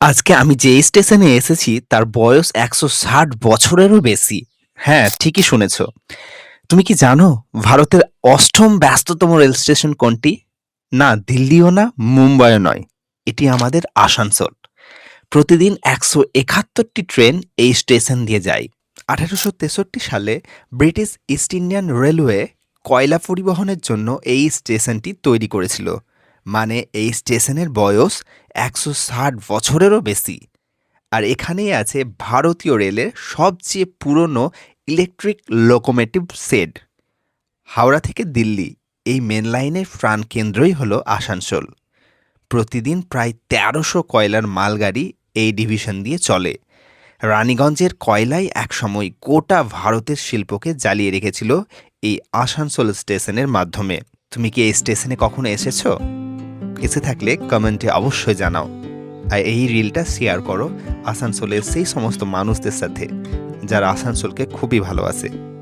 আজকে আমি যে স্টেশনে এসেছি তার বয়স ১৬০ বছরেরও বেশি। হ্যাঁ, ঠিকই শুনেছ। তুমি কি জানো ভারতের ৮ম ব্যস্ততম রেল স্টেশন কোনটি? না, দিল্লিও না, মুম্বাইও নয়। এটি আমাদের আসানসোল। প্রতিদিন ১৭১টি ট্রেন এই স্টেশন দিয়ে যায়। ১৮৬৩ সালে ব্রিটিশ ইস্ট ইন্ডিয়ান রেলওয়ে কয়লা পরিবহনের জন্য এই স্টেশনটি তৈরি করেছিল। মানে এই স্টেশনের বয়স ১৬০ বছরেরও বেশি। আর এখানেই আছে ভারতীয় রেলের সবচেয়ে পুরনো ইলেকট্রিক লোকোমোটিভ শেড। হাওড়া থেকে দিল্লি এই মেন লাইনের প্রাণকেন্দ্রই হলো আসানসোল। প্রতিদিন প্রায় ১৩০০ কয়লার মালগাড়ি এই ডিভিশন দিয়ে চলে। রানীগঞ্জের কয়লাই একসময় গোটা ভারতের শিল্পকে জ্বালিয়ে রেখেছিল এই আসানসোল স্টেশনের মাধ্যমে। তুমি কি এই স্টেশনে কখনো এসেছো? এসে থাকলে কমেন্টে অবশ্যই জানাও। আর এই রিলটা শেয়ার করো আসানসোলের সেই সমস্ত মানুষদের সাথে যারা আসানসোলকে খুবই ভালোবাসে।